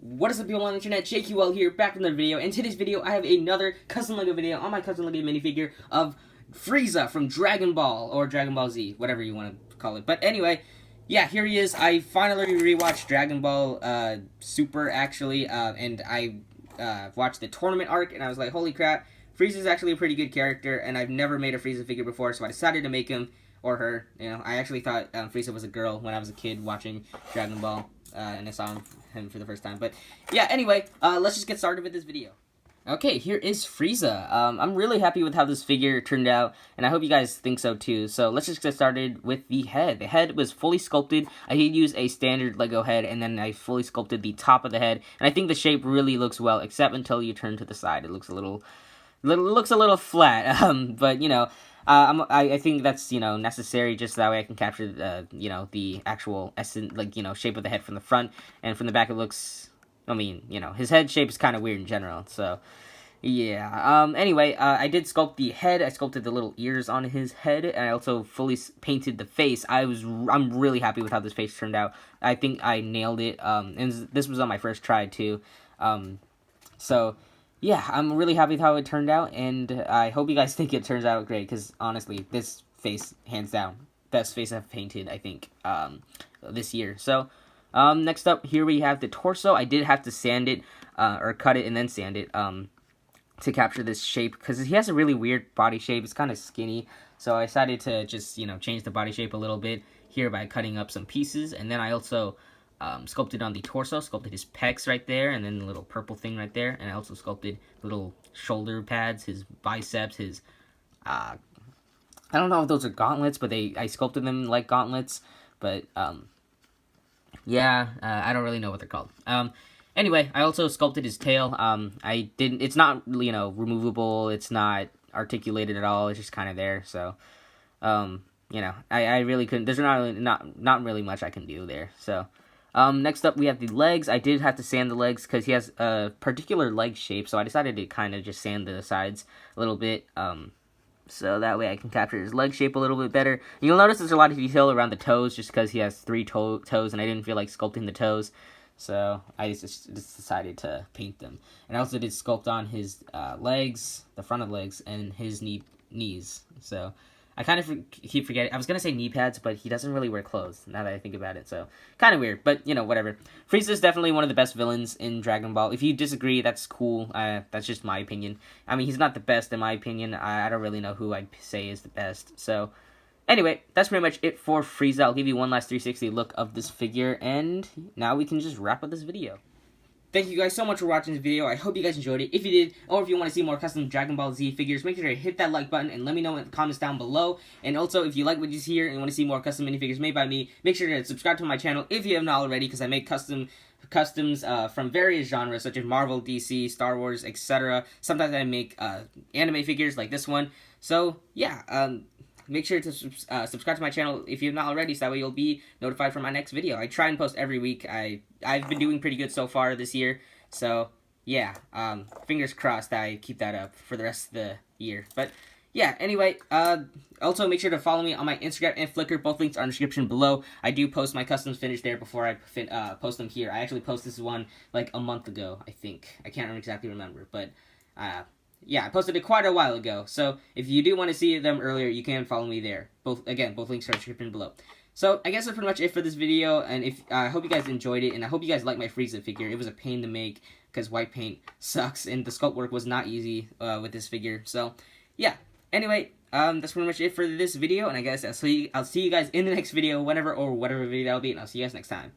What is up, people on the internet? JQL here, back with another video. In today's video, I have another custom LEGO video on my custom LEGO minifigure of Frieza from Dragon Ball, or Dragon Ball Z, whatever you want to call it. But anyway, yeah, here he is. I finally rewatched Dragon Ball Super, actually, and I watched the tournament arc, and I was like, holy crap, Frieza's actually a pretty good character, and I've never made a Frieza figure before, so I decided to make him, or her. You know, I actually thought Frieza was a girl when I was a kid watching Dragon Ball. And I saw him for the first time. But yeah, anyway, let's just get started with this video. Okay, here is Frieza. I'm really happy with how this figure turned out, and I hope you guys think so too. So let's just get started with the head. The head was fully sculpted. I did use a standard LEGO head, and then I fully sculpted the top of the head. And I think the shape really looks well, except until you turn to the side. It looks a little flat. But you know, I think that's, you know, necessary just so that way I can capture the, you know, the actual essence, like, you know, shape of the head from the front, and from the back it looks, I mean, you know, his head shape is kind of weird in general, so, yeah. Anyway, I did sculpt the head. I sculpted the little ears on his head, and I also fully painted the face. I'm really happy with how this face turned out. I think I nailed it, and this was on my first try, too, so yeah, I'm really happy with how it turned out, and I hope you guys think it turns out great, because honestly, this face, hands down, best face I've painted, I think, this year. So, next up, here we have the torso. I did have to sand it, or cut it and then sand it, to capture this shape, because he has a really weird body shape. It's kind of skinny, so I decided to just, you know, change the body shape a little bit here by cutting up some pieces, and then I also sculpted on the torso, sculpted his pecs right there, and then the little purple thing right there, and I also sculpted little shoulder pads, his biceps, his, I don't know if those are gauntlets, but I sculpted them like gauntlets, but, yeah, I don't really know what they're called. Anyway, I also sculpted his tail. It's not, you know, removable, it's not articulated at all, it's just kind of there, so, you know, I really couldn't, there's not really much I can do there, so. Next up, we have the legs. I did have to sand the legs because he has a particular leg shape, so I decided to kind of just sand the sides a little bit, so that way I can capture his leg shape a little bit better. And you'll notice there's a lot of detail around the toes just because he has 3 toes, and I didn't feel like sculpting the toes, so I just decided to paint them. And I also did sculpt on his legs, the front of the legs, and his knees, so I kind of keep forgetting. I was going to say knee pads, but he doesn't really wear clothes, now that I think about it, so kind of weird, but, you know, whatever. Frieza is definitely one of the best villains in Dragon Ball. If you disagree, that's cool. That's just my opinion. I mean, he's not the best in my opinion. I don't really know who I'd say is the best, so anyway, that's pretty much it for Frieza. I'll give you one last 360 look of this figure, and now we can just wrap up this video. Thank you guys so much for watching this video. I hope you guys enjoyed it. If you did, or if you want to see more custom Dragon Ball Z figures, make sure to hit that like button and let me know in the comments down below. And also, if you like what you see here and want to see more custom minifigures made by me, make sure to subscribe to my channel if you have not already, because I make customs from various genres such as Marvel, DC, Star Wars, etc. Sometimes I make anime figures like this one. So yeah, make sure to subscribe to my channel if you've not already, so that way you'll be notified for my next video. I try and post every week. I've been doing pretty good so far this year, so yeah, fingers crossed I keep that up for the rest of the year. But yeah, anyway, also make sure to follow me on my Instagram and Flickr. Both links are in the description below. I do post my customs finished there before I post them here. I actually posted this one like a month ago, I think. I can't exactly remember, but yeah, I posted it quite a while ago, so if you do want to see them earlier, you can follow me there. Both links are in the description below. So, I guess that's pretty much it for this video, and I hope you guys enjoyed it, and I hope you guys like my Frieza figure. It was a pain to make, because white paint sucks, and the sculpt work was not easy with this figure, so, yeah. Anyway, that's pretty much it for this video, and I guess I'll see you guys in the next video, whatever video that'll be, and I'll see you guys next time.